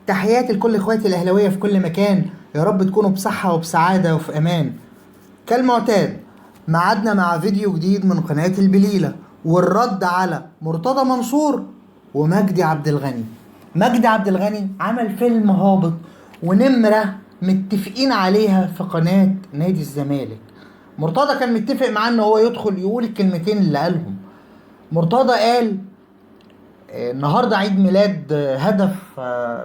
تحياتي لكل اخواتي الاهلاويه في كل مكان، يا رب تكونوا بصحه وبسعاده وفي امان. كالمعتاد معادنا مع فيديو جديد من قناه البليله، والرد على مرتضى منصور ومجدي عبد الغني. مجدي عبد الغني عمل فيلم هابط ونمره متفقين عليها في قناه نادي الزمالك. مرتضى كان متفق معاه ان هو يدخل يقول الكلمتين اللي قالهم. مرتضى قال النهارده عيد ميلاد هدف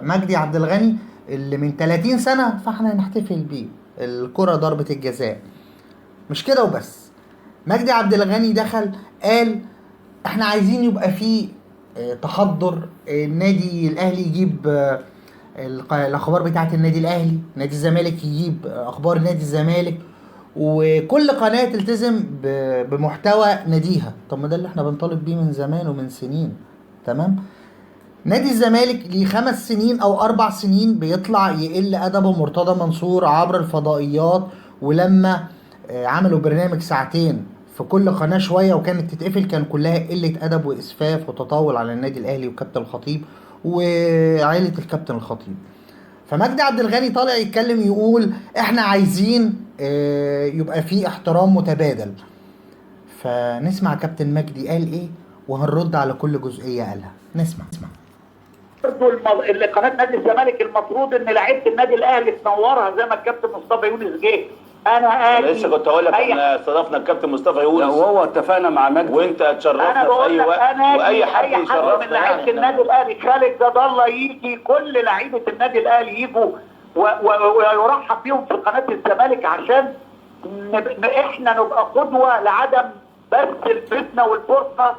مجدي عبد الغني اللي من 30 سنة، فاحنا هنحتفل بيه الكرة ضربة الجزاء. مش كده وبس، مجدي عبد الغني دخل قال احنا عايزين يبقى فيه تحضر النادي الاهلي يجيب الاخبار بتاعه النادي الاهلي، نادي الزمالك يجيب اخبار نادي الزمالك، وكل قناة تلتزم بمحتوى ناديها. طب ما ده اللي احنا بنطالب بيه من زمان ومن سنين. تمام. نادي الزمالك ليه 5 سنين او 4 سنين بيطلع يقل ادبه مرتضى منصور عبر الفضائيات، ولما عملوا برنامج ساعتين في كل قناة شوية وكانت تتقفل، كان كلها قلة ادب واسفاف وتطاول على النادي الاهلي وكابتن الخطيب وعائلة الكابتن الخطيب. فمجدي عبد الغني طالع يتكلم يقول احنا عايزين يبقى في احترام متبادل. فنسمع كابتن مجدي قال ايه وهنرد على كل جزئية قالها. نسمع. برضه اللي قناه نادي الزمالك المفروض ان لعيبه النادي الاهلي تنورها زي ما الكابتن مصطفى يونس جه. انا لسه كنت هقول لك احنا استضفنا الكابتن مصطفى يونس وهو اتفقنا مع مجدي وانت اتشرفنا في اي وقت، واي حد يشرفنا من لعيبه النادي الاهلي. خالد جد الله يجي، كل لعيبه النادي الاهلي يجوا ويرحب بيهم في قناه الزمالك عشان احنا نبقى قدوه لعدم بس الفتنه والفرقه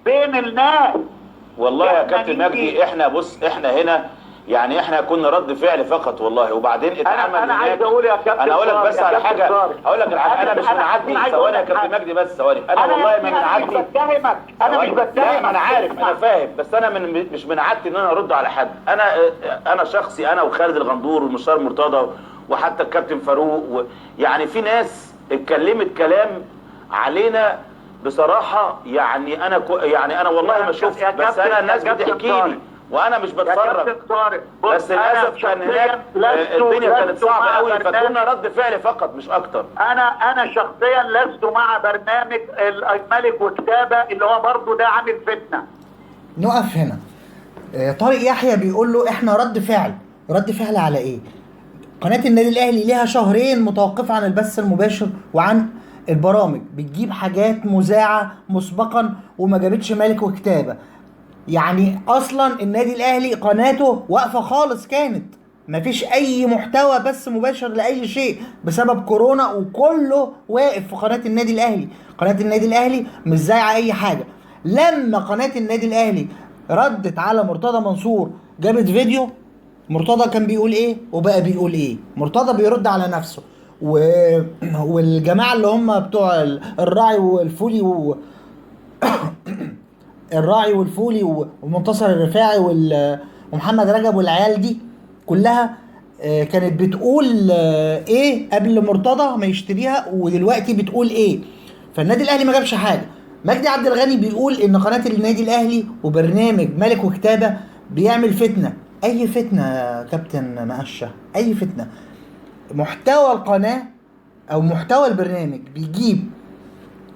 بين الناس. والله يا كابتن مجدي احنا بص، احنا هنا يعني احنا كنا رد فعل فقط والله، وبعدين اتعمل. انا عايز اقول يا كابتن، انا اقول لك بس على حاجه، اقول لك انا مش منعدي. ثواني يا كابتن مجدي بس ثواني. انا والله ما منعدي. انا مش بتهمك. انا عارف، انا فاهم، بس انا مش منعدي ان انا ارد على حد. انا شخصي، انا وخالد الغندور والمستشار مرتضى وحتى الكابتن فاروق يعني في ناس اتكلمت كلام علينا بصراحه. يعني انا والله ما شفت، بس انا الناس بتحكي لي وانا مش بتصرف. بس للاسف كان هناك الدنيا كانت صعبه قوي، فكنا رد فعل فقط مش اكتر. انا شخصيا لست مع برنامج الملك وكتابه اللي هو برضه ده عامل فتنه. نقف هنا. طارق يحيى بيقول له احنا رد فعل على ايه؟ قناة النادي الاهلي ليها شهرين متوقفة عن البث المباشر وعن البرامج، بتجيب حاجات مذاعة مسبقا وما جابتش ملك وكتابة. يعني اصلا النادي الاهلي قناته واقفة خالص، كانت مفيش اي محتوى بث مباشر لاي شيء بسبب كورونا، وكله واقف في قناة النادي الاهلي. قناة النادي الاهلي مش زايعة اي حاجة. لما قناة النادي الاهلي ردت على مرتضى منصور جابت فيديو مرتضى كان بيقول ايه وبقى بيقول ايه. مرتضى بيرد على نفسه والجماعة اللي هم بتوع الراعي والفولي الراعي والفولي ومنتصر الرفاعي ومحمد رجب والعيال دي كلها كانت بتقول ايه قبل مرتضى ما يشتريها، ودلوقتي بتقول ايه. فالنادي الاهلي ما جابش حاجه. مجدي عبد الغني بيقول ان قناه النادي الاهلي وبرنامج ملك وكتابه بيعمل فتنه. اي فتنه يا كابتن مقشه؟ اي فتنه؟ محتوى القناه او محتوى البرنامج بيجيب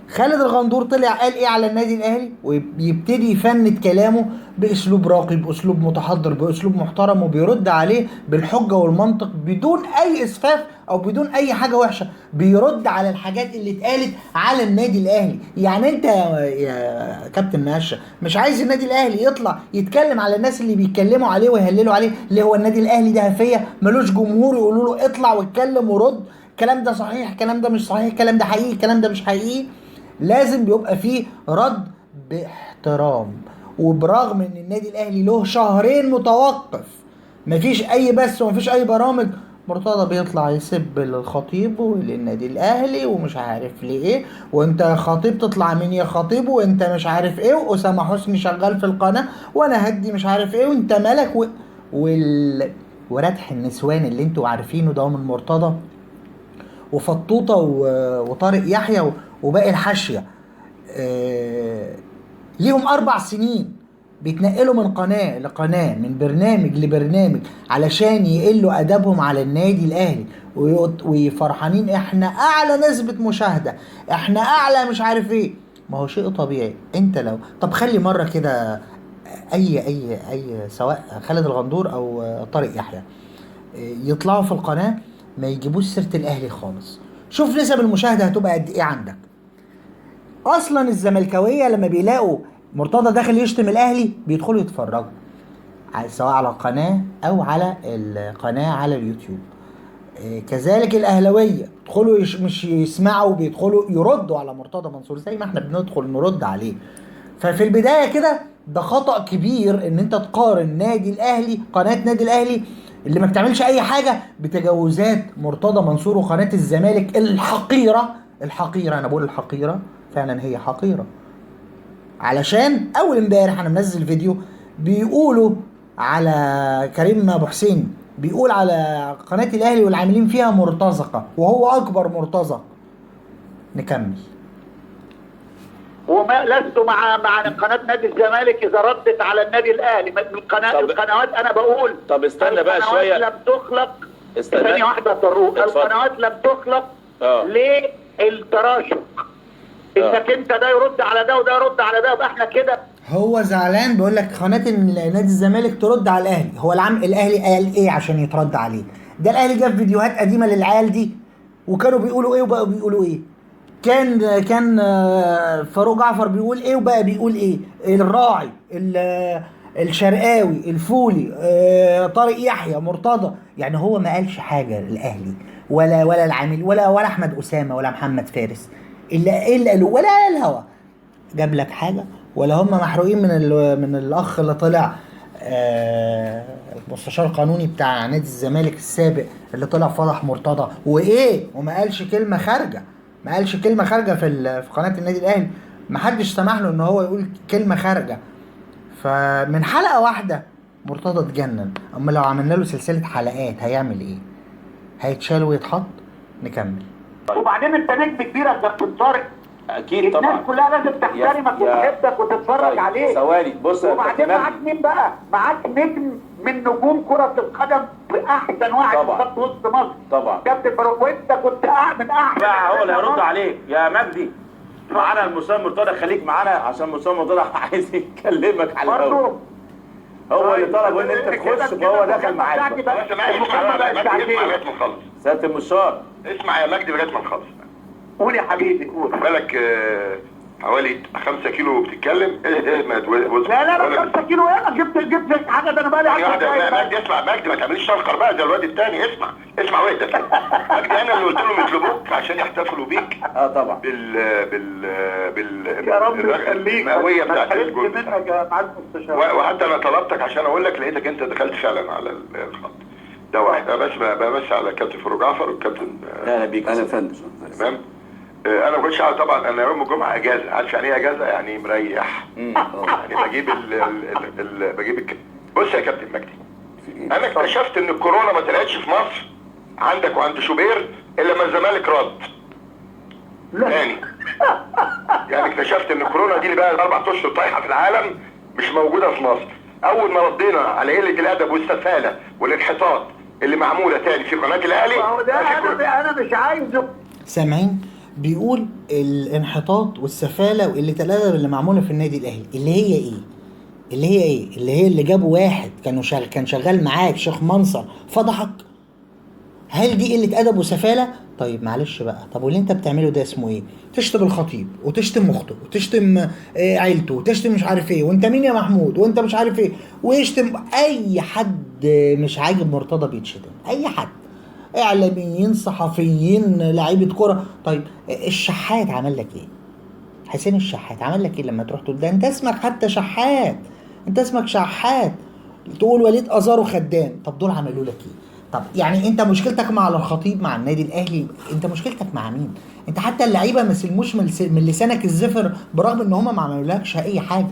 خالد الغندور طلع قال ايه على النادي الاهلي، ويبتدي يفند كلامه باسلوب راقي، باسلوب متحضر، باسلوب محترم، وبيرد عليه بالحجه والمنطق بدون اي اسفاف او بدون اي حاجه وحشه. بيرد على الحاجات اللي اتقالت على النادي الاهلي. يعني انت يا كابتن ماشا مش عايز النادي الاهلي يطلع يتكلم على الناس اللي بيتكلموا عليه ويهللوا عليه؟ ليه هو النادي الاهلي ده هفيه ملوش جمهور يقولوا له اطلع واتكلم ورد الكلام ده صحيح، الكلام ده مش صحيح، الكلام ده حقيقي، الكلام ده مش حقيقي؟ لازم بيبقى فيه رد باحترام. وبرغم ان النادي الاهلي له شهرين متوقف مفيش اي بث ومفيش اي برامج، مرتضى بيطلع يسب للخطيب وللنادي الاهلي ومش عارف ليه، وانت يا خطيب تطلع مين يا خطيب، وانت مش عارف ايه، واسامه حسني شغال في القناه وانا هدي مش عارف ايه، وانت مالك وردح النسوان اللي انتوا عارفينه ده من مرتضى وفطوطه وطارق يحيى وباقي الحاشيه. ليهم 4 سنين بيتنقلوا من قناه لقناه، من برنامج لبرنامج، علشان يقلوا ادبهم على النادي الاهلي وفرحانين احنا اعلى نسبه مشاهده، احنا اعلى مش عارف ايه. ما هو شيء طبيعي. انت لو طب خلي مره كده اي سواء خالد الغندور او طارق يحيى يطلعوا في القناه ما يجيبوش سيره الاهلي خالص، شوف نسب المشاهده هتبقى قد ايه عندك. اصلا الزملكاويه لما بيلاقوا مرتضى داخل يشتم الاهلي بيدخلوا يتفرجوا سواء على القناه او على القناه على اليوتيوب. كذلك الاهلاويه بيدخلوا مش يسمعوا، بيدخلوا يردوا على مرتضى منصور زي ما احنا بندخل نرد عليه. ففي البدايه كده ده خطأ كبير ان انت تقارن نادي الاهلي، قناه نادي الاهلي اللي ما بتعملش اي حاجه، بتجاوزات مرتضى منصور وقناه الزمالك الحقيره. انا بقول الحقيره، فعلا هي حقيره. علشان اول امبارح انا منزل فيديو بيقولوا على كريم ابو حسين، بيقول على قناه الاهلي والعاملين فيها مرتزقه، وهو اكبر مرتزق. نكمل. وما لست مع قناه نادي الزمالك اذا ردت على النادي الاهلي. القنوات انا بقول طب استنى بقى شويه. لم تخلق استنى ثانيه واحده طروق. القنوات لم تخلق للتراشق، انك انت ده يرد على ده وده يرد على ده، يبقى احنا كده. هو زعلان بيقول لك قناه نادي الزمالك ترد على الاهلي. هو الاهلي قال ايه عشان يترد عليه؟ ده الاهلي جاب فيديوهات قديمه للعيال دي وكانوا بيقولوا ايه وبقوا بيقولوا ايه. كان فاروق جعفر بيقول ايه وبقى بيقول ايه. الراعي، الشرقاوي، الفولي، طارق يحيى، مرتضى. يعني هو ما قالش حاجه الاهلي ولا العامل ولا احمد اسامه ولا محمد فارس اللي قالوا، ولا الهوا جاب لك حاجه. ولا هم محروقين من الاخ اللي طلع المستشار القانوني بتاع نادي الزمالك السابق اللي طلع فضح مرتضى وايه، وما قالش كلمه خارجه. في قناه النادي الاهلي ما حدش سمح له ان هو يقول كلمه خارجه. فمن حلقه واحده مرتضى اتجنن. اما لو عملنا له سلسله حلقات هيعمل ايه؟ هيتشال ويتحط. نكمل. وبعدين انت نجم كبير يا كابتن طارق، اكيد طبعا الناس كلها لازم تحترمك وتحبك وتتفرج عليه. ثواني بص. وبعدين معاك مين بقى؟ معاك نجم من نجوم كرة القدم باحسن واحد في خط وسط مصر طبعا كابتن فاروق، وانت كنت من احسن. بقى هو اللي هيرد عليك يا مجدي. معانا المستشار مرتضى، خليك معانا عشان المستشار مرتضى عايز يكلمك على الهوا. هو اللي طلب ان انت تخش فهو داخل معاك. سيادة المستشار اسمع يا مجدي لغايه ما نخلص. قول يا حبيبي قول. بالك حوالي 5 كيلو بتتكلم. لا 5 كيلو ايه؟ انا جبت حاجه. ده انا بقالي 10 دقايق. مجدي اسمع، مجدي ما تعمليش شنقر بقى زي الواد الثاني. اسمع واهدى. مجدي انا اللي قلت لهم يطلبوك عشان يحتفلوا بيك. طبعا يا رب يخليك المئويه بتاعت الجول. وحتى انا طلبتك عشان اقول لك، لقيتك انت دخلت فعلا على الخط. ده واحد. انا بمشي على كابتن فاروق جعفر والكابتن اهلا بيك. انا فندم. تمام. انا ما كنتش طبعا. انا يوم الجمعه اجازه. عارف يعني ايه اجازه؟ يعني مريح. يعني بجيب بص يا كابتن مجدي، انا اكتشفت ان الكورونا ما طلعتش في مصر عندك وعند شوبير الا لما الزمالك رد تاني. يعني اكتشفت ان الكورونا دي اللي بقى 4 اشهر طايحه في العالم مش موجوده في مصر. اول ما ردينا على قله الادب والسفاله والانحطاط اللي معموله تاني في قناه الاهلي. انا مش عايزه. سامعين؟ بيقول الانحطاط والسفاله وقله الادب اللي معموله في النادي الاهلي اللي هي اللي جابوا واحد كان شغال معاك شيخ منصر فضحك. هل دي قله ادب وسفاله؟ طيب معلش بقى. طب واللي انت بتعمله ده اسمه ايه؟ تشتم الخطيب وتشتم اخته وتشتم عيلته وتشتم مش عارف ايه، وانت مين يا محمود وانت مش عارف ايه، ويشتم اي حد مش عاجب مرتضى بيتشتم. اي حد، اعلاميين، صحفيين، لعيبه كوره. طيب الشحات عمل لك ايه؟ حسين الشحات عمل لك ايه لما تروح تقول ده انت اسمك حتى شحات، انت اسمك شحات، تقول وليد ازارو خدام. طب دول عملوا لك ايه؟ طب يعني انت مشكلتك مع الخطيب مع النادي الاهلي؟ انت مشكلتك مع مين؟ انت حتى اللعيبه ما سلموش من لسانك الزفر برغم ان هم ما عملولكش اي حاجه.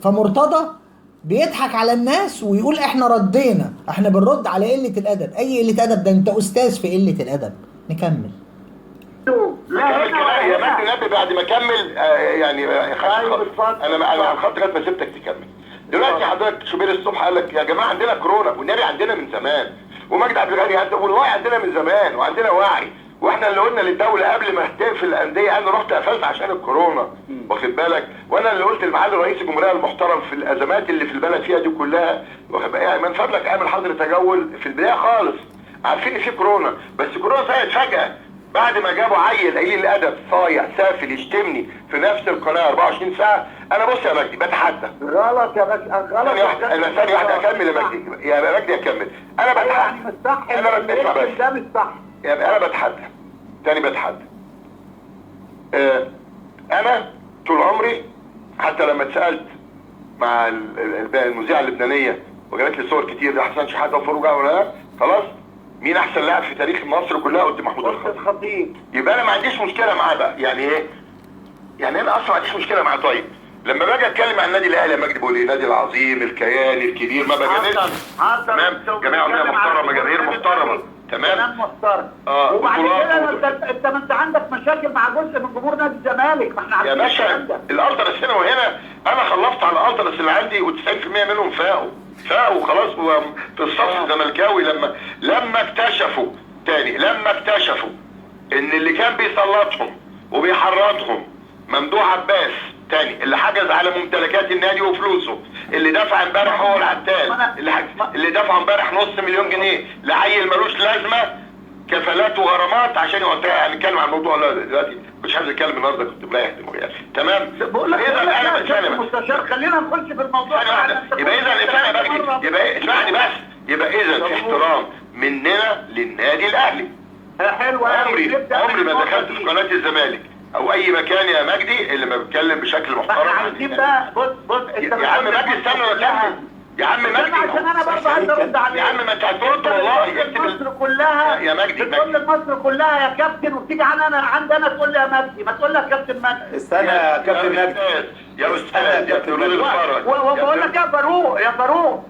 فمرتضى بيضحك على الناس ويقول احنا ردينا، احنا بنرد على قله الادب. اي قله ادب؟ ده انت استاذ في قله الادب. نكمل. لا يا مجدي بعد ما اكمل يعني ايوه انا على الخط لغايه ما سبتك تكمل. دلوقتي حضرتك شوبير الصبح قال لك يا جماعه عندنا كورونا، والنبي عندنا من زمان، ومجدي عبد الغني قال والوعي عندنا من زمان وعندنا وعي، واحنا اللي قلنا للدوله قبل ما تقفل الانديه انا رحت قفلت عشان الكورونا، واخد بالك؟ وانا اللي قلت لمعالي رئيس الجمهوريه المحترم في الازمات اللي في البلد فيها دي كلها، واخد بالك؟ يعني من فضلك اعمل حظر تجول في البدايه خالص، عارفين ان في كورونا، بس كورونا طلعت فجاه بعد ما جابوا عيل قليل الادب صايع سافل يشتمني في نفس القناه 24 ساعه. انا بص يا مجدي بتحدى. غلط يا باشا، غلط. ثانية واحدة أكمل يا مجدي، يا مجدي أكمل. أنا بتحدى. يعني مش صح، أنا بسمع بس. ده مش صح. يعني أنا بتحدى. تاني بتحدى. أنا طول عمري حتى لما اتسألت مع المذيعة اللبنانية وجابت لي صور كتير ده حسن شحاتة وفاروق ولا لا؟ خلاص؟ مين أحسن لاعب في تاريخ مصر كلها؟ قلت محمود الخطيب. يبقى أنا ما عنديش مشكلة معاه بقى، يعني إيه؟ يعني أنا أصلا ما عنديش مشكلة معاه. طيب لما باجي اتكلم عن النادي الاهلي يا مجدي بقول ايه؟ النادي العظيم الكيان الكبير، ما بجننش. تمام، جماعه عموميه محترمه، جماهير محترمه، تمام؟ كلام محترم. وبعد كده انت عندك مشاكل مع جزء من جمهور نادي الزمالك، ما احنا عارفين يا باشا الالتراس هنا وهنا، انا خلصت على الالتراس اللي عندي و90% منهم فاقوا خلاص في الصف الزملكاوي لما اكتشفوا تاني، لما اكتشفوا ان اللي كان بيسلطهم وبيحرضهم ممدوح عباس تاني، اللي حجز على ممتلكات النادي وفلوسه، اللي دفع امبارح هو العتال، اللي دفع امبارح نص مليون جنيه لعيل ملوش لازمه كفالات وغرامات عشان يوقعها. هنتكلم عن الموضوع دلوقتي، مش عايز اتكلم النهارده، كنت مريح دماغي. تمام؟ بقول لك اذا انا مستشار، خلينا نخش في الموضوع. يبقى اذا اسمعني بس، يبقى اذا في احترام مننا للنادي الاهلي. حلوه. عمري ما دخلت في قناه الزمالك او اي مكان يا مجدي اللي ما بيتكلم بشكل محترم. عايزين بقى بص يا عم مجدي استنى واكمل. يا عم مجدي عشان انا برضه عايز ارد عليك. يا عم ما انت هترد والله. مصر كلها يا مجدي بتقول مصر كلها يا كابتن، وبتيجي عندي انا تقول لي يا مجدي، ما تقول لك كابتن مجدي. استنى يا كابتن مجدي، يا استاذ يا ابن ولاد الفرج، وبقول لك يا فاروق يقول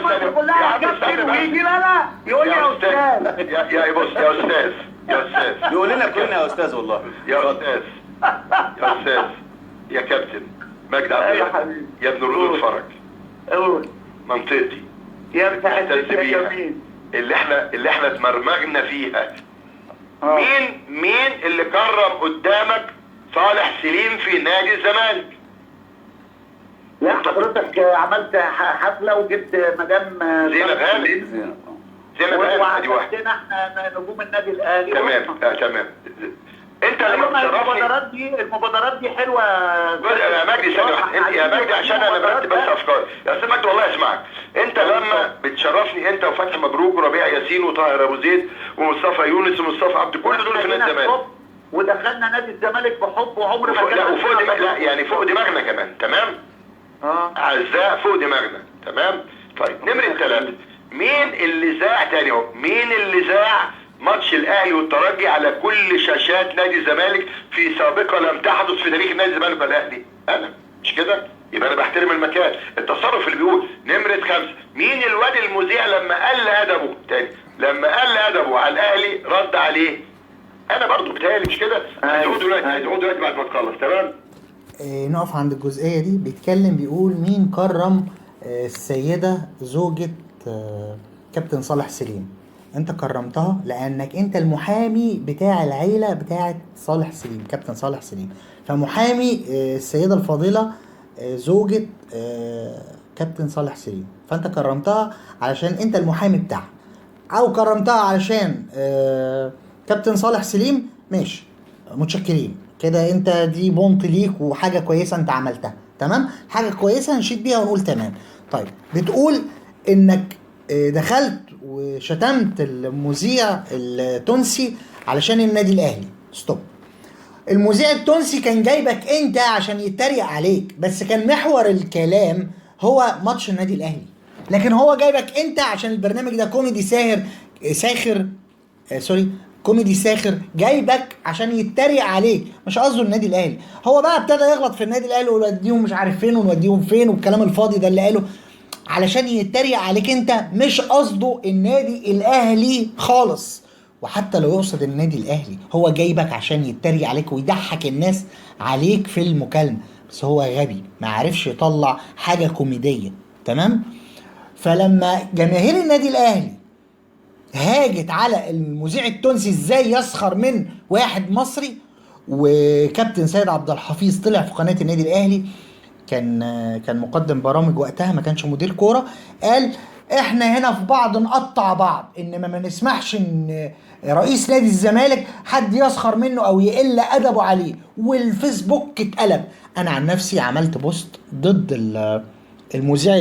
مصر كلها يا كابتن، ويجي انا يقول لي يا استاذ. يا بص يا استاذ يقول لنا كلنا يا استاذ والله. يا استاذ يا كابتن مجدي عبد الغني يا ابن ولاد الفرج، منطقتي يا بتاعت اللي احنا اتمرمجنا فيها. مين اللي كرم قدامك صالح سليم في نادي الزمالك؟ لا حضرتك عملت حفله وجبت مدام زينب هاني. وعشان احنا نجوم النادي الاهلي. تمام. انت لما بتشرفني المبادرات دي حلوه يا مجدي. يا مجدي عشان انا برتب بس افكار يا استاذ مجدي والله اسمعك. انت لما بتشرفني انت وفتحي مبروك وربيع ياسين وطاهر ابو زيد ومصطفى يونس ومصطفى عبد، كل دول في نادي الزمالك، ودخلنا نادي الزمالك بحب وعمر ما كان وفوق يعني فوق دماغنا كمان. تمام؟ اعزاء فوق دماغنا. تمام؟ طيب نمرة 3، مين اللي ذاع تاني اهو؟ مين اللي ذاع ماتش الاهلي والترجي على كل شاشات نادي الزمالك في سابقه لم تحدث في تاريخ نادي الزمالك والاهلي؟ انا مش كده؟ يبقى انا بحترم المكان. التصرف اللي بيقول نمرة 5، مين الواد المذيع لما قل ادبه تاني، لما قل ادبه على الاهلي رد عليه؟ انا برضو بتهيألي مش كده؟ هتقعد دلوقتي بعد ما تخلص. تمام؟ نقف عند الجزئيه دي. بيتكلم بيقول مين كرم السيده زوجة كابتن صالح سليم؟ انت كرمتها لانك انت المحامي بتاع العيله بتاعه صالح سليم، كابتن صالح سليم. فمحامي السيده الفاضله زوجة كابتن صالح سليم، فانت كرمتها علشان انت المحامي بتاعها، او كرمتها علشان كابتن صالح سليم. ماشي، متشكرين كده. انت دي بونت ليك وحاجه كويسه انت عملتها. تمام، حاجه كويسه نشيد بيها ونقول تمام. طيب بتقول انك دخلت وشتمت المذيع التونسي علشان النادي الاهلي. ستوب. المذيع التونسي كان جايبك انت عشان يتريق عليك، بس كان محور الكلام هو ماتش النادي الاهلي، لكن هو جايبك انت عشان البرنامج ده كوميدي كوميدي ساخر، جايبك عشان يتريق عليك، مش قصده النادي الاهلي. هو بقى ابتدى يغلط في النادي الاهلي ونوديهم مش عارف فين ونوديهم فين والكلام الفاضي ده اللي قاله علشان يتريق عليك انت، مش قصده النادي الاهلي خالص. وحتى لو يقصد النادي الاهلي، هو جايبك عشان يتريق عليك ويضحك الناس عليك في المكالمه. بس هو غبي ما عرفش يطلع حاجه كوميديه. تمام. فلما جماهير النادي الاهلي هاجت على المذيع التونسي ازاي يسخر من واحد مصري، وكابتن سيد عبد الحفيظ طلع في قناه النادي الاهلي، كان مقدم برامج وقتها، ما كانش مدير كوره، قال احنا هنا في بعض نقطع بعض، انما ما نسمحش ان رئيس نادي الزمالك حد يسخر منه او يقل ادبه عليه، والفيسبوك اتقلب. انا عن نفسي عملت بوست ضد المذيع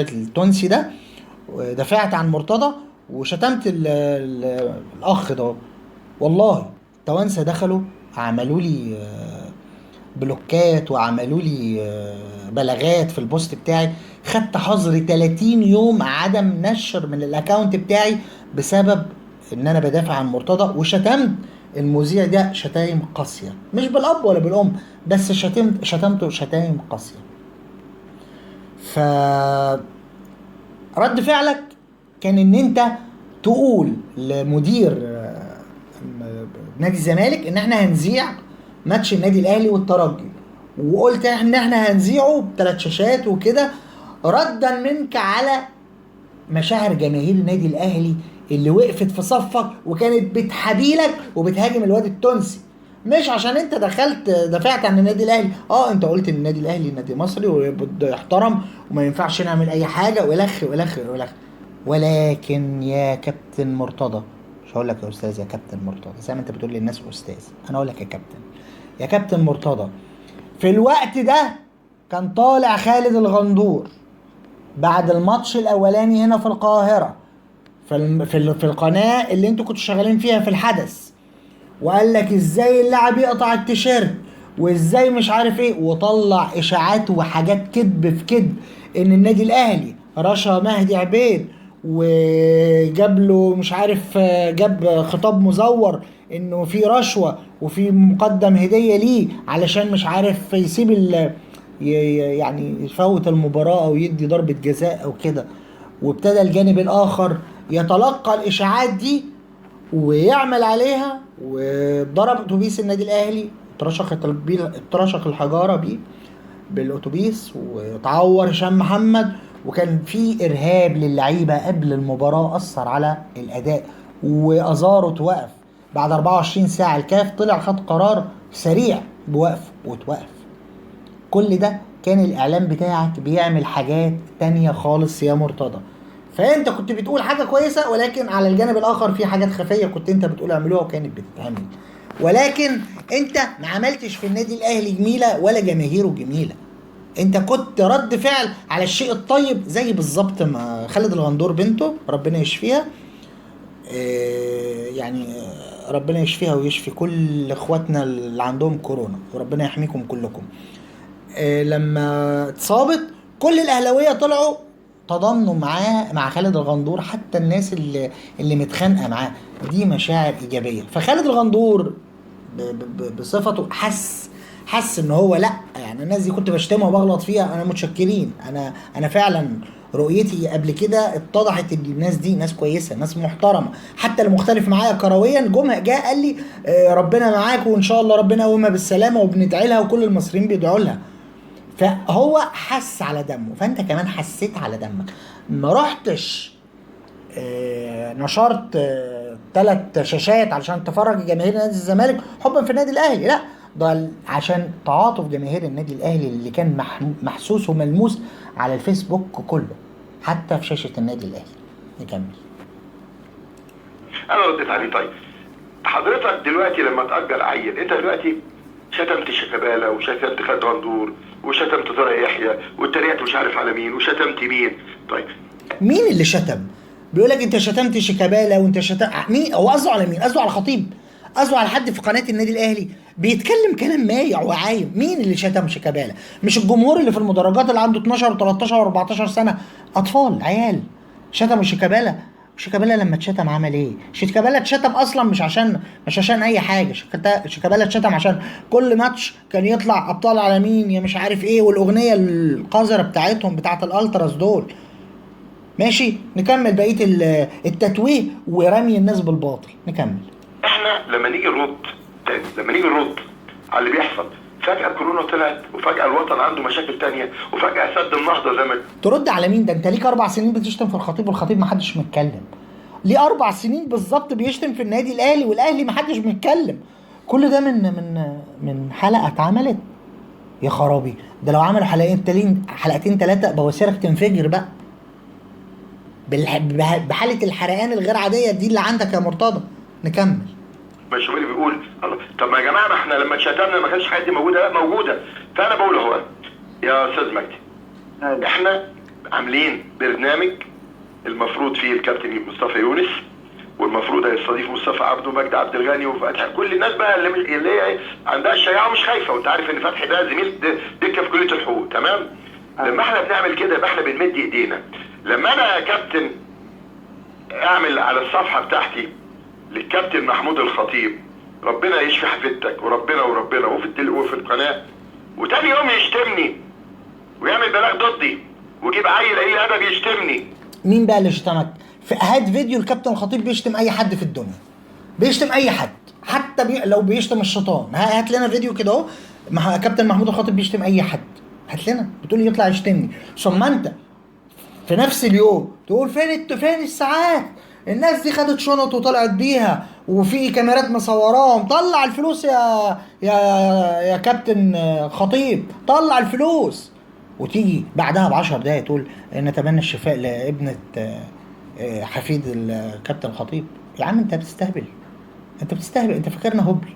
التونسي ده، ودافعت عن مرتضى وشتمت الاخ ده. والله التوانسه دخلوا عملوا لي بلوكات وعملوا لي بلاغات في البوست بتاعي، خدت حظر 30 يوم عدم نشر من الاكاونت بتاعي بسبب ان انا بدافع عن مرتضى، وشتمت المذيع ده شتايم قاسيه، مش بالاب ولا بالام، بس شتمته شتايم قاسيه. ف رد فعلك كان ان انت تقول لمدير نادي الزمالك ان احنا هنذيع ماتش النادي الاهلي والترجي، وقلت ان احنا هنذيعه ب3 شاشات وكده، ردا منك على مشاعر جماهير النادي الاهلي اللي وقفت في صفك وكانت بتحابيلك وبتهاجم الواد التونسي، مش عشان انت دافعت عن النادي الاهلي. انت قلت ان النادي الاهلي نادي مصري وبده يحترم وما ينفعش نعمل اي حاجه والخ. ولكن يا كابتن مرتضى، مش هقول لك يا استاذ، يا كابتن مرتضى، زي ما انت بتقول للناس استاذ، انا اقول لك يا كابتن مرتضى، في الوقت ده كان طالع خالد الغندور بعد الماتش الاولاني هنا في القاهره في القناه اللي انتوا كنتوا شغالين فيها في الحدث، وقال لك ازاي اللاعب يقطع التيشيرت وازاي مش عارف ايه، وطلع اشاعات وحاجات كذب في كذب ان النادي الاهلي رشا مهدي عبيد وجاب له مش عارف، جاب خطاب مزور انه في رشوه وفي مقدم هديه ليه علشان مش عارف يسيب يعني يفوت المباراه او يدي ضربه جزاء او كده. وابتدى الجانب الاخر يتلقى الاشاعات دي ويعمل عليها، وضرب اتوبيس النادي الاهلي، اترشق الحجاره بيه بالاتوبيس، وتعور هشام محمد، وكان في ارهاب للعيبه قبل المباراه اثر على الاداء وازاره توقف. بعد 24 ساعه الكاف طلع خد قرار سريع بوقف وتوقف. كل ده كان الاعلام بتاعك بيعمل حاجات تانية خالص يا مرتضى. فانت كنت بتقول حاجه كويسه، ولكن على الجانب الاخر في حاجات خفيه كنت انت بتقول اعملوها وكانت بتتعمل، ولكن انت ما عملتش في النادي الاهلي جميله ولا جماهيره جميله. انت كنت رد فعل على الشيء الطيب، زي بالظبط ما خالد الغندور بنته ربنا يشفيها، يعني ربنا يشفيها ويشفي كل اخواتنا اللي عندهم كورونا، وربنا يحميكم كلكم. لما اتصابت كل الاهلاويه طلعوا تضامنوا معاه مع خالد الغندور، حتى الناس اللي متخانقه معاه. دي مشاعر ايجابيه. فخالد الغندور بصفته حس ان هو لا، يعني الناس دي كنت بشتمها وبغلط فيها، انا متشكرين، انا فعلا رؤيتي قبل كده اتضحت ان الناس دي ناس كويسه، ناس محترمه، حتى اللي مختلف معايا كرويا جاء قال لي ربنا معاك وان شاء الله ربنا يقومها بالسلامه وبندعي لها وكل المصريين بيدعوا لها. فهو حس على دمه، فانت كمان حسيت على دمك. ما رحتش نشرت 3 شاشات علشان تفرج جماهير نادي الزمالك حبا في النادي الاهلي، لا، ده عشان تعاطف جماهير النادي الاهلي اللي كان محسوس وملموس على الفيسبوك كله، حتى في شاشه النادي الاهلي. نكمل. انا رديت عليه. طيب حضرتك دلوقتي لما تأجر عيل، انت دلوقتي شتمت شيكابالا وشتمت خالد غندور وشتمت طارق يحيى واتريقت مش عارف على مين وشتمت مين. طيب مين اللي شتم؟ بيقول لك انت شتمت شيكابالا وانت شتم مين؟ هو قصده على مين؟ قصده على خطيب؟ قصده على حد في قناه النادي الاهلي بيتكلم كلام مايع وعايم؟ مين اللي شتم شيكابالا؟ مش الجمهور اللي في المدرجات اللي عنده 12 و13 و14 سنه، اطفال عيال شتموا شيكابالا. شيكابالا لما اتشتم عمل ايه؟ شيكابالا اتشتم اصلا مش عشان اي حاجه. شيكابالا اتشتم عشان كل ماتش كان يطلع ابطال على مين يا مش عارف ايه، والاغنيه القذره بتاعتهم بتاعت الالتراس دول. ماشي، نكمل بقيه التتويه ورمي الناس بالباطل. نكمل. احنا لما نيجي نرد على اللي بيحصل فجاه كورونا طلعت، وفجاه الوطن عنده مشاكل تانية، وفجاه سد النهضه زي ما ترد على مين؟ ده انت ليك 4 سنين بتشتم في الخطيب والخطيب محدش متكلم. ليه 4 سنين بالظبط بيشتم في النادي الاهلي والاهلي محدش متكلم. كل ده من حلقه اتعملت. يا خرابي، ده لو عملوا حلقتين 3 بواسيرك تنفجر بقى بحاله الحرقان الغير عاديه دي اللي عندك يا مرتضى. نكمل. الشوبير بيقول الله، طب ما يا جماعه ما احنا لما اتشتمنا ما كانش الحاجات دي موجوده. لا موجوده. فانا بقول اهو يا استاذ مجدي، احنا عاملين برنامج المفروض فيه الكابتن مصطفى يونس، والمفروض هيستضيف مصطفى عبده ومجدي عبد الغني وفتحي، كل الناس بقى اللي هي عندها الشجاعه ومش خايفه. وانت عارف ان فتحي ده زميل دكه في كليه الحقوق، تمام؟ لما احنا بنعمل كده يبقى احنا بنمد ايدينا. لما انا يا كابتن اعمل على الصفحه بتاعتي للكابتن محمود الخطيب ربنا يشفي حفيدتك وربنا وفي القناه، وتاني يوم يشتمني ويعمل بلاغ ضدي ويجيب عيل اي ادب يشتمني. مين بقى اللي شتمك؟ هات فيديو الكابتن الخطيب بيشتم اي حد في الدنيا، بيشتم اي حد، حتى لو بيشتم الشيطان. هات لنا فيديو كده اهو كابتن محمود الخطيب بيشتم اي حد، هات لنا. بتقول لي يطلع يشتمني، ثم انت في نفس اليوم تقول فين الساعات؟ الناس دي خدت شنط وطلعت بيها وفي كاميرات مصوراهم. طلع الفلوس يا كابتن خطيب، طلع الفلوس. وتيجي بعدها ب10 دقايق تقول نتمنى الشفاء لابنة حفيد الكابتن خطيب. يا عم انت بتستهبل، انت فاكرنا هبل.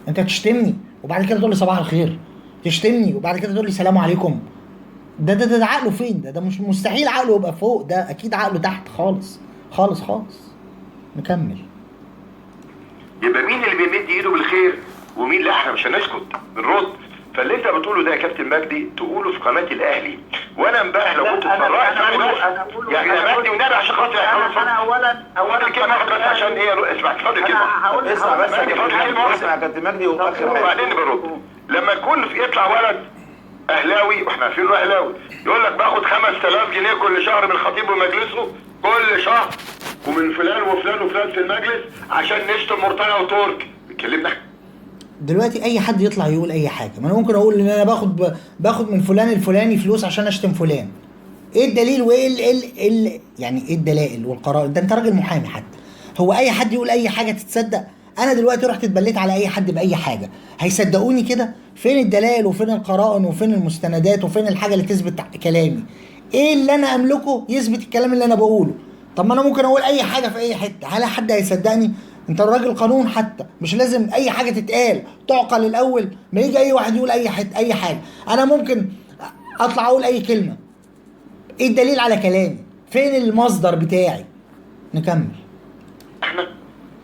انت تشتمني وبعد كده تقول لي صباح الخير، تشتمني وبعد كده تقول لي سلام عليكم. ده عقله فين؟ ده مش مستحيل عقله يبقى فوق، ده اكيد عقله تحت خالص خالص خالص. نكمل. يبقى مين اللي بيمد ايده بالخير ومين لا؟ احنا مش هنسكت، بنرد. فاللي انت بتقوله ده يا كابتن مجدي تقوله في قناه الاهلي. وانا امبارح لو كنت اتفرجت يعني يا مجدي والنبي عشان خاطر انا اولا كلمه واحده بس عشان ايه، اسمع اتفضل كلمه. اسمع بس اسمع يا كابتن مجدي واخر حاجه وبعدين برد. لما يكون يطلع ولد اهلاوي واحنا عارفين انه اهلاوي يقول لك باخد 5000 جنيه كل شهر من الخطيب ومجلسه كل شهر، ومن فلان وفلان وفلان في المجلس عشان نشتم مرتضى وترك. بيكلمنا دلوقتي اي حد يطلع يقول اي حاجه. ما انا ممكن اقول ان انا باخد من فلان الفلاني فلوس عشان اشتم فلان. ايه الدليل وايه يعني ايه الدلائل والقرائن؟ ده انت راجل محامي حتى. هو اي حد يقول اي حاجه تتصدق؟ انا دلوقتي رحت اتبليت على اي حد باي حاجه، هيصدقوني كده؟ فين الدلائل وفين القرائن وفين المستندات وفين الحاجه اللي تثبت كلامي؟ ايه اللي انا املكه يثبت الكلام اللي انا بقوله؟ طب ما انا ممكن اقول اي حاجه في اي حته، هل حد هيصدقني؟ انت راجل قانون حتى، مش لازم اي حاجه تتقال تعقل الاول. ما يجي اي واحد يقول اي حاجه، انا ممكن اطلع اقول اي كلمه. ايه الدليل على كلامي؟ فين المصدر بتاعي؟ نكمل.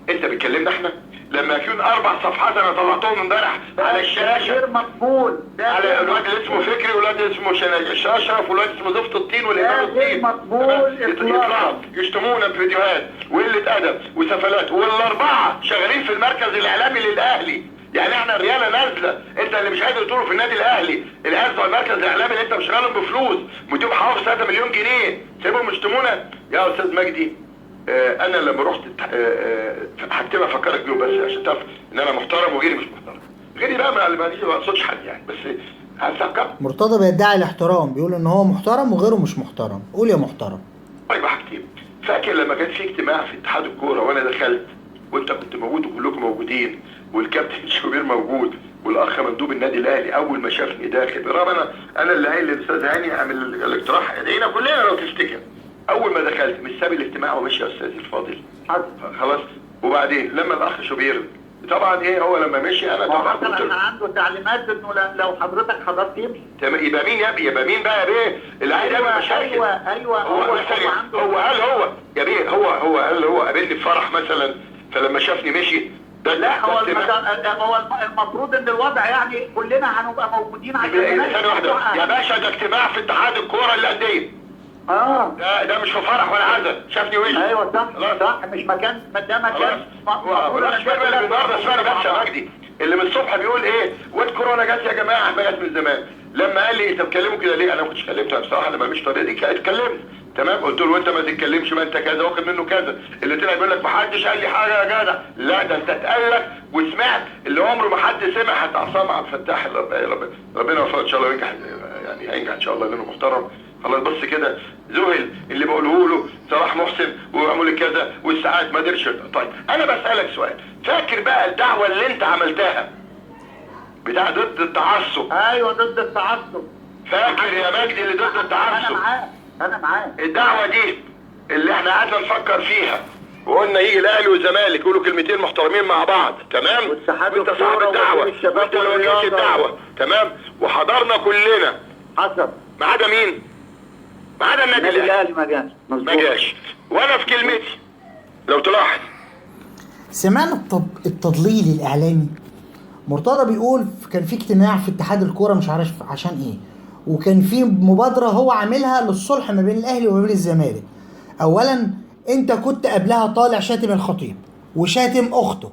انت بتكلمنا احنا لما يكون 4 صفحات انا طلعتهم امبارح على الشاشه غير مقبول. على الواد اللي اسمه فكري والواد اللي اسمه اشرف والواد اسمه زفت الطين والامام الطين يطلعوا يشتمونا بفيديوهات وقله ادب وسفلات، والاربعه شغالين في المركز الاعلامي للاهلي. يعني احنا الرياله نازله، انت اللي مش قادر تقوله في النادي الاهلي، العيال بتوع المركز الاعلامي اللي انت مش شغالهم بفلوس مديهم حوالي 3 مليون جنيه سيبهم يشتمونا. يا استاذ مجدي انا لما رحت حاجتين افكرك بيهم بس عشان تعرف ان انا محترم وغيري مش محترم. غيري بقى ما اقصدش حد يعني، بس هتفكر. مرتضى بيدعي الاحترام، بيقول ان هو محترم وغيره مش محترم. قول يا محترم. طيب حاجتين. فاكر لما كان في اجتماع في اتحاد الكوره وانا دخلت وانت كنت موجود وكلكم موجودين والكابتن شوبير موجود والاخ مندوب النادي الاهلي، اول ما شافني داخل برغم انا اللي قايل للاستاذ هاني اعمل الاقتراح ادعينا كلنا لو تفتكر. اول ما دخلت مش ساب الاجتماع ومشي يا استاذي الفاضل خلاص. وبعدين لما الاخ شوبير طبعا ايه هو لما مشي انا طبعا كان عنده تعليمات انه لو حضرتك حضرت يمشي. يبقى مين يبقى مين بقى يا بيه اللي عايز يعمل مشاكل؟ ايوه هو قال يا بيه هو قال قابلني في فرح مثلا فلما شافني مشي. لا هو المفروض ان الوضع يعني كلنا هنبقى موجودين عشان ثانية واحدة يا باشا، ده اجتماع في اتحاد الكوره للانديه. ده مش في فرح ولا عزا، شافني وش. ايوه صح مش مكان، ده مكان النهارده اسمعني بس يا مجدي اللي من الصبح بيقول ايه واد كورونا جت يا جماعه، ما جت من زمان. لما قال لي انت بتكلموا كده ليه؟ انا ما كنتش كلمته بصراحه، لما مش طريقتي اتكلمت. تمام. قلت له انت ما تتكلمش، ما انت كذا واخد منه كذا. اللي طلع بيقول لك ما حدش قال لي حاجه يا جدع، لا ده انت اتقال لك وسمعت اللي عمره ما حد سمع. حتى عصام عبد الفتاح ربنا يوفقه ان شاء الله وينجح، يعني هينجح ان شاء الله لانه محترم. خلاص بص كده ذهل اللي بقوله له صلاح محسن وعمل كذا والساعات ما قدرش. طيب انا بسالك سؤال، فاكر بقى الدعوه اللي انت عملتها بتاع ضد التعصب؟ ايوه ضد التعصب. فاكر يا مجدي اللي ضد التعصب؟ انا معاك. الدعوه دي اللي احنا قعدنا نفكر فيها وقلنا يجي الاهلي والزمالك يقولوا كلمتين محترمين مع بعض، تمام؟ وانت صاحب الدعوه وانت اللي وجهت الدعوه، تمام؟ وحضرنا كلنا. حصل. ما عدا مين؟ ما عدا النادي الاهلي ما جاش. وانا في كلمتي لو تلاحظ سمعنا التضليل الاعلامي. مرتضى بيقول كان في اجتماع في اتحاد الكوره مش عارف عشان ايه، وكان في مبادره هو عاملها للصلح ما بين الاهلي وما بين الزمالك. اولا انت كنت قبلها طالع شاتم الخطيب وشاتم اخته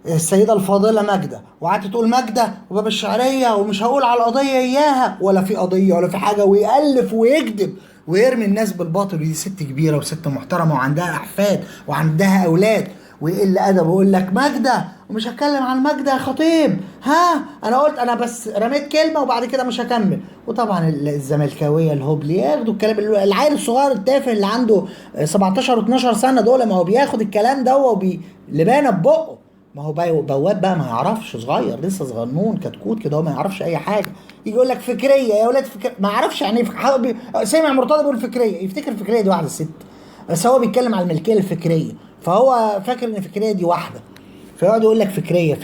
السيده الفاضله ماجده، وقعدت تقول ماجده وباب الشعريه ومش هقول على القضيه اياها، ولا في قضيه ولا في حاجه، ويالف ويكذب ويرمي الناس بالباطل. ودي ست كبيره وست محترمه وعندها احفاد وعندها اولاد، ويقل ادب ويقول لك ماجده ومش هتكلم عن ماجده يا خطيب. ها انا قلت انا بس رميت كلمه وبعد كده مش هكمل. وطبعا الزملكاويه الهبل ياخدوا الكلام، العيل الصغير التافه اللي عنده 17 و12 سنه دول، ما هو بياخد الكلام ده لبانه ببقه. ما هو بواب بقى ما يعرفش، صغير لسه صغنون كتكوت كده، هو ما يعرفش اي حاجه. يجي يقول لك فكريه يا ولاد، ما يعرفش يعني سمع مرتضى بيقول فكريه يفتكر الفكريه دي واحده ست، بس هو بيتكلم على الملكيه الفكريه، فهو فاكر ان الفكريه دي واحده، فيقعد يقول لك فكريه.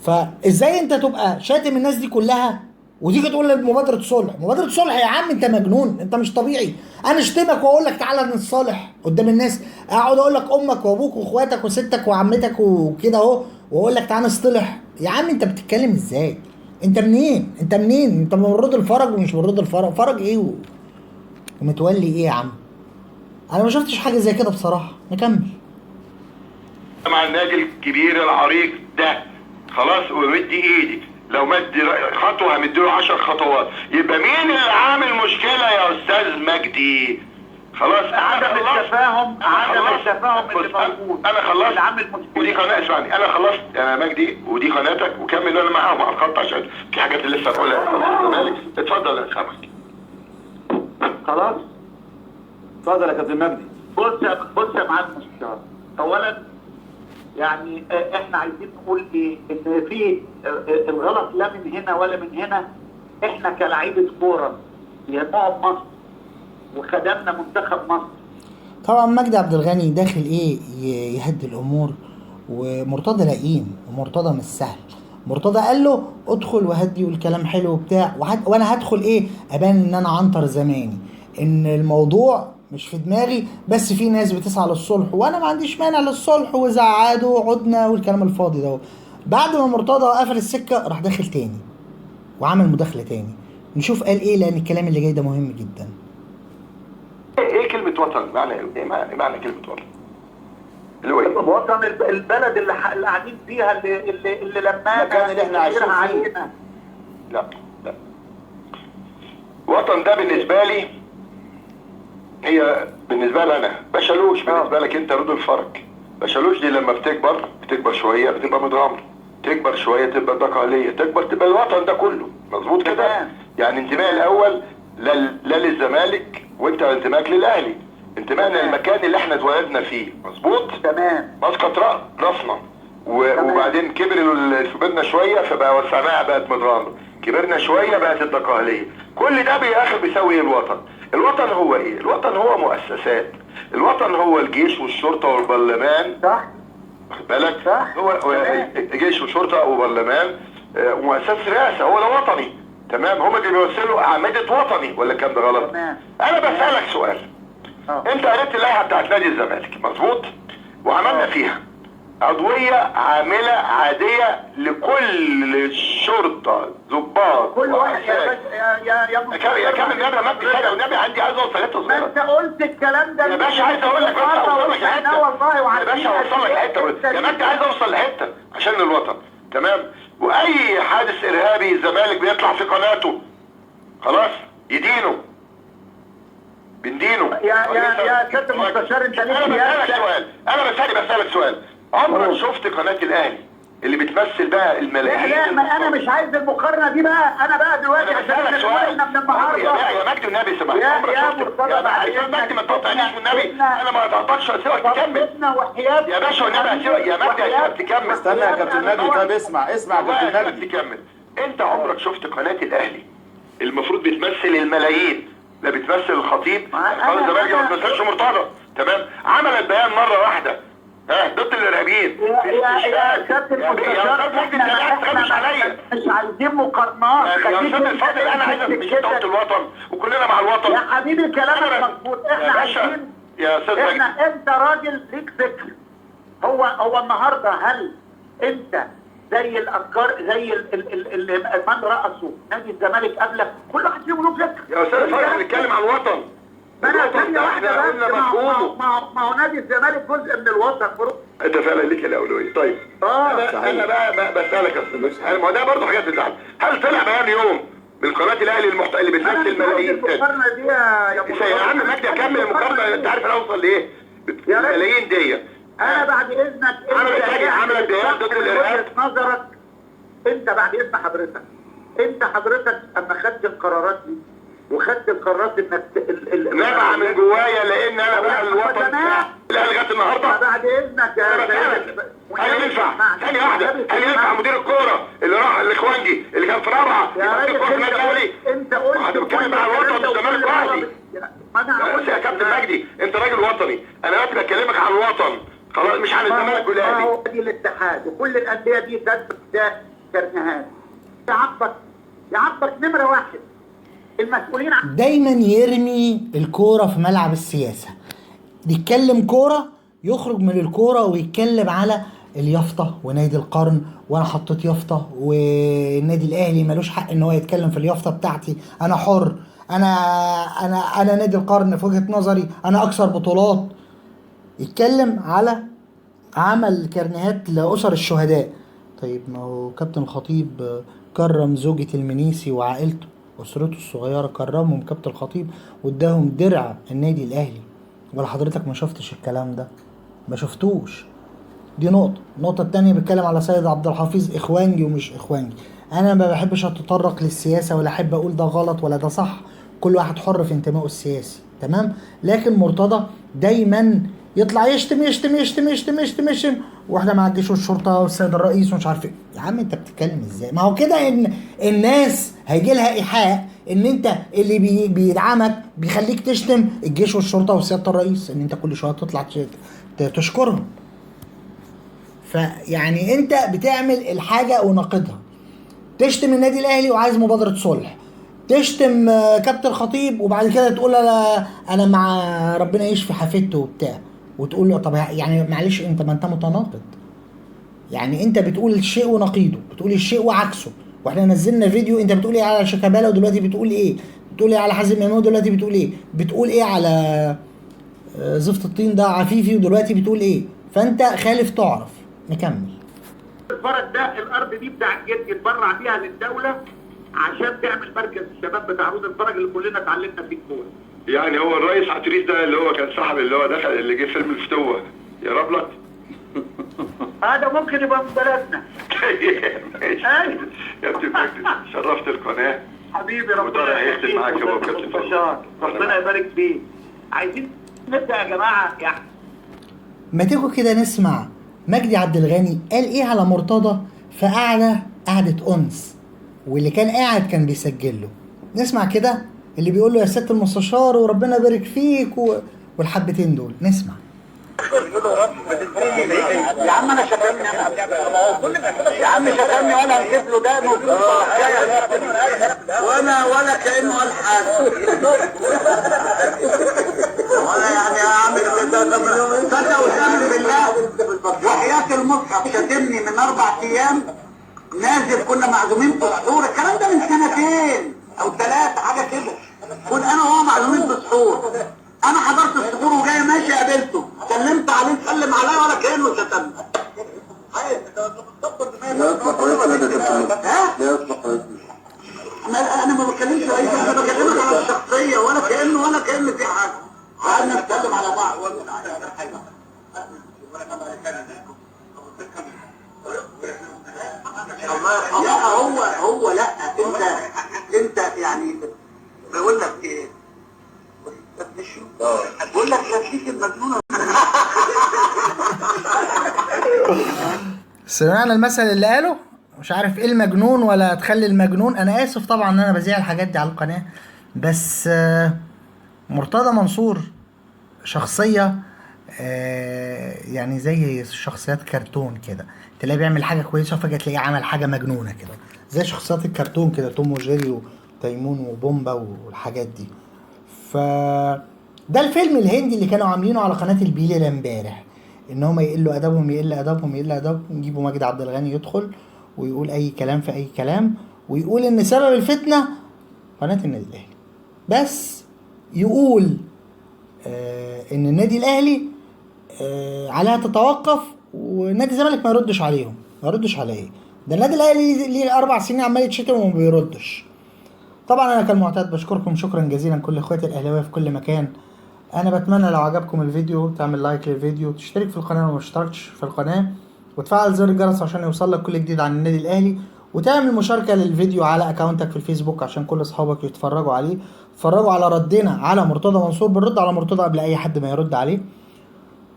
فازاي انت تبقى شاتم الناس دي كلها وتيجي تقول لي مبادره صلح؟ مبادره صلح يا عم؟ انت مجنون، انت مش طبيعي. انا اشتمك واقول لك تعالى نتصالح قدام الناس، اقعد اقول لك امك وابوك واخواتك وستك وعمتك وكده اهو، واقول لك تعالى نصطلح؟ يا عم انت بتتكلم ازاي؟ انت منين؟ انت من رد الفرج ومش من رد الفرج؟ فرج ايه ومتولي ايه يا عم؟ انا ما شفتش حاجه زي كده بصراحه. نكمل مع النادي الكبير العريق ده. خلاص ومدي ايدي، لو مد خطوه همديله 10 خطوات. يبقى مين اللي عامل مشكله يا استاذ مجدي؟ خلاص عدم التفاهم اللي موجود. انا خلصت اللي عامل مشكله. ودي قناه، اسمعني انا خلصت يا مجدي ودي قناتك، وكمل انا معاهم على الخط عشان في حاجات اللي لسه هقولها. اتفضل يا خمس. خلاص اتفضل يا كابتن مجدي. بص يا معلم مستشار، اولا يعني احنا عايزين نقول ايه؟ ان في الغلط لا من هنا ولا من هنا. احنا كلاعيبه كوره يهمنا مصر وخدمنا منتخب مصر. طبعا مجدي عبد الغني داخل ايه يهدي الامور، ومرتضى لئيم، ومرتضى مش سهل. مرتضى قال له ادخل وهدي والكلام حلو وبتاع، وانا هدخل ايه ابان ان انا عنتر زماني، ان الموضوع مش في دماغي، بس في ناس بتسعى للصلح وانا ما عنديش مانع للصلح، وزعاد وعدنا والكلام الفاضي ده. بعد ما مرتضى قفل السكه راح داخل تاني وعمل مداخله تاني. نشوف قال ايه، لان الكلام اللي جاي ده مهم جدا. ايه كلمه وطن؟ معنى ايه؟ معنى كلمه وطن اللي هو ايه؟ وطن البلد اللي قاعدين فيها، اللي لما المكان اللي احنا عايشين فيه. لا وطن ده بالنسبه لي، هي بالنسبه لي انا بشالوش، بالنسبه لك انت رود الفرج. بشالوش دي لما بتكبر شويه بتبقى متغمر، تكبر شويه تبقى دقهليه، تكبر تبقى الوطن ده كله. مظبوط كده؟ يعني انتماء الاول لا للزمالك، وانت انتمائك للاهلي، انتمائنا للمكان اللي احنا اتولدنا فيه. مظبوط؟ تمام. مسقط راسنا وبعدين كبرنا شويه فبقى وسعناها بقت متغمر، كبرنا شويه بقت الدقهليه. كل ده بالاخر بيساوي ايه الوطن؟ الوطن هو ايه؟ الوطن هو مؤسسات. الوطن هو الجيش والشرطه والبرلمان. صح؟ واخد بالك؟ صح. هو جيش وشرطه وبرلمان ومؤسسات رئاسه، هو ده وطني. تمام؟ هم اللي بيمثلوا اعمده وطني، ولا الكلام ده غلط؟ تمام. انا بسالك سؤال. انت قريت اللائحه بتاعت نادي الزمالك، مظبوط؟ وعملنا فيها عضويه عامله عاديه لكل الشرطه، ضباط، كل واحد يا كامل النبي مجدي حاجه والنبي عندي عايز اوصل حته ما صغيره. انت قلت الكلام ده يا باشا عايز اقول لك، بس اوصل لك حته والله. يا باشا اوصل لك حته يا مجدي، عايز اوصل لحته عشان الوطن. تمام؟ واي حادث ارهابي الزمالك بيطلع في قناته خلاص يدينه. بندينه. يا سياده المستشار انت ليه انا بسالك سؤال. عمرك شفت قناه الاهلي اللي بتمثل بقى الملايين؟ لا ما انا مش عايز المقارنه دي بقى. انا بقى دلوقتي عشان احنا من النهارده يا مجدي والنبي سمحت. عمرك شفت يا مجدي ما تقطعنيش والنبي. انا ما قطعتكش هسيبك تكمل يا باشا والنبي. هسيبك يا مجدي هسيبك تكمل. استنى يا كابتن مجدي. طب اسمع يا كابتن مجدي تكمل. انت عمرك شفت قناه الاهلي المفروض بتمثل الملايين، لا بتمثل الخطيب خالد زمالك، ما بتمثلش مرتضى، تمام؟ عملت بيان مره واحده ضد الارهابيين. يا كابتن المستشار احنا مش عايزين مقارنات. يا استاذ الفاضل انا عايزك مش انت قلت الوطن وكلنا مع الوطن يا حبيبي. كلامك مظبوط. احنا عايزين يا استاذ مجدي. انت راجل ليك فكر. هو النهارده هل انت زي الافكار زي من رأسوا نادي الزمالك قبلك؟ كل واحد فيهم له فكر. يا استاذ الفاضل احنا بنتكلم عن الوطن. ما انا ثانيه واحده بس. ما هو نادي الزمالك جزء من الوطن. انت فعلا ليك الاولويه. طيب انا بقى بسالك يا استاذ، ما هو ده برضه حاجات بتزعل. هل طلع بيان يوم من قناه الاهلي اللي بتمثل ملايين؟ المقارنه دي يا عم مجدي اكمل المقارنه. انت عارف انا اوصل لايه؟ الملايين دي. انا بعد اذنك عملت بيان ضد الارهاب. نظرك انت بعد اذن حضرتك. انت حضرتك اما خدت القرارات دي وخدت القرارات انك نبع من جوايا لان انا بقى الوطن الاهلي لغايه النهارده. بعد اذنك يا سيدي. هل ينفع ثانيه واحده؟ هل ينفع مدير الكوره اللي راح الاخوانجي اللي كان في رابعه يا راجل انت قلت انا بتكلم مع الوطن والزمالك لوحدي؟ يا كابتن مجدي انت راجل وطني. انا دلوقتي بكلمك عن الوطن خلاص، مش عن الزمالك والاهلي. هو الاتحاد وكل الانديه دي ده كرنيهات. يعبك نمره واحد المسؤولين دايما يرمي الكوره في ملعب السياسه. يتكلم كوره يخرج من الكوره ويتكلم على اليافطه ونادي القرن، وانا حطيت يافطه والنادي الاهلي ملوش حق ان هو يتكلم في اليافطه بتاعتي. انا حر. انا نادي القرن في وجهه نظري انا اكثر بطولات. يتكلم على عمل كرنيهات لاسر الشهداء. طيب ما هو كابتن الخطيب كرم زوجة المنيسي وعائلته، اسرته الصغيره كرمهم كابتن الخطيب واداهم درع النادي الاهلي. ولا حضرتك ما شفتش الكلام ده؟ ما شفتوش. دي نقطه. النقطه الثانيه بيتكلم على سيد عبد الحفيظ اخوانجي ومش اخوانجي. انا ما بحبش اتطرق للسياسه ولا احب اقول ده غلط ولا ده صح. كل واحد حر في انتمائه السياسي، تمام؟ لكن مرتضى دايما يطلع يشتم يشتم يشتم يشتم يشتم يشتم واحنا مع الجيش والشرطه والسيد الرئيس ومش عارف ايه. يا عم انت بتتكلم ازاي؟ ما هو كده ان الناس هيجي لها ايحاء ان انت اللي بيدعمك بيخليك تشتم الجيش والشرطه وسياده الرئيس، ان انت كل شويه تطلع تشكرهم. فيعني انت بتعمل الحاجه وناقضها. تشتم النادي الاهلي وعايز مبادره صلح، تشتم كابتن خطيب وبعد كده تقول انا مع ربنا يشفي حفيدته وبتاع، وتقول له طب يعني معلش انت ما انت متناقض. يعني انت بتقول الشيء ونقيضه، بتقول الشيء وعكسه. واحنا نزلنا فيديو انت بتقول ايه على شيكابالا ودلوقتي بتقول ايه؟ بتقول ايه على حازم امام ودلوقتي بتقول ايه؟ بتقول ايه على زفت الطين ده عفيفي ودلوقتي بتقول ايه؟ فانت خالف تعرف. نكمل. الفرج ده الارض دي بتاع الجد يتبرع بيها للدوله عشان تعمل مركز الشباب بتاع عروض الفرج اللي كلنا اتعلمنا فيه الكوره. يعني هو الرئيس عتريس ده اللي هو كان صاحب اللي هو دخل اللي جه فيلم الفتوه يا ربلت هذا ممكن يبقى من بلدنا. ماشي يا كابتن مجدي شرفت القناه حبيبي. ربنا يخليك معاك يا ابو كابتن بشار. ربنا يبارك فيك. عايزين نبدا يا جماعه يعني. ما تيجوا كده نسمع مجدي عبد الغني قال ايه على مرتضى في قعده انس، واللي كان قاعد كان بيسجل له. نسمع كده اللي بيقول له يا سياده المستشار وربنا يبارك فيك والحبتين دول. نسمع. يا عم انا شتمني يا عم شتمني وانا هجيب له ده ولا كانه قال حاجه ولا يعني يا عم صدق وسلم بالله وحياة المصحف شتمني من 4 ايام نازل. كنا معزومين في سحور، الكلام ده من 2 أو 3 حاجه كده. كنا انا وهو معزومين في سحور، انا حضرت السحور وجاي ماشي قابلته سلمت عليه سلم عليا ولا كانه شتمني. انا ما بتكلمش اي حاجه، انا بكلمك على الشخصيه ولا كان في حاجه. هو لا انت يعني بقول لك ايه؟ بقول لك نفسيك المجنونه. سمعنا المثل اللي قاله، مش عارف ايه المجنون ولا تخلي المجنون. انا اسف طبعا ان انا بذيع الحاجات دي على القناه، بس مرتضى منصور شخصيه يعني زي شخصيات كرتون كده، تلاقيه بيعمل حاجه كويسه وفجاه تلاقيه عمل حاجه مجنونه كده، زي شخصيات الكرتون كده، توم وجيري وتيمون وبومبا والحاجات دي. ف ده الفيلم الهندي اللي كانوا عاملينه على قناه البيلة امبارح، ان هم يقلوا ادبهم يقل ادبهم يقل ادبهم، يجيبوا ماجد عبد الغني يدخل ويقول اي كلام في اي كلام، ويقول ان سبب الفتنه قناه النادي الاهلي، بس يقول ان النادي الاهلي عليها تتوقف، ونادي الزمالك ما يردش عليهم. ما يردش على ايه؟ ده النادي الاهلي ليه 4 سنين عمال يتشتم وما بيردش. طبعا انا كالمعتاد بشكركم شكرا جزيلا كل اخواتي الاهلاويه في كل مكان. انا بتمنى لو عجبكم الفيديو تعمل لايك للفيديو، تشترك في القناه لو ما اشتركتش في القناه، وتفعل زر الجرس عشان يوصلك كل جديد عن النادي الاهلي، وتعمل مشاركه للفيديو على اكونتك في الفيسبوك عشان كل اصحابك يتفرجوا عليه. اتفرجوا على ردنا على مرتضى منصور، بنرد على مرتضى قبل اي حد ما يرد عليه.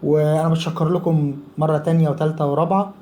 وانا بتشكر لكم مره تانية وتالتة ورابعه،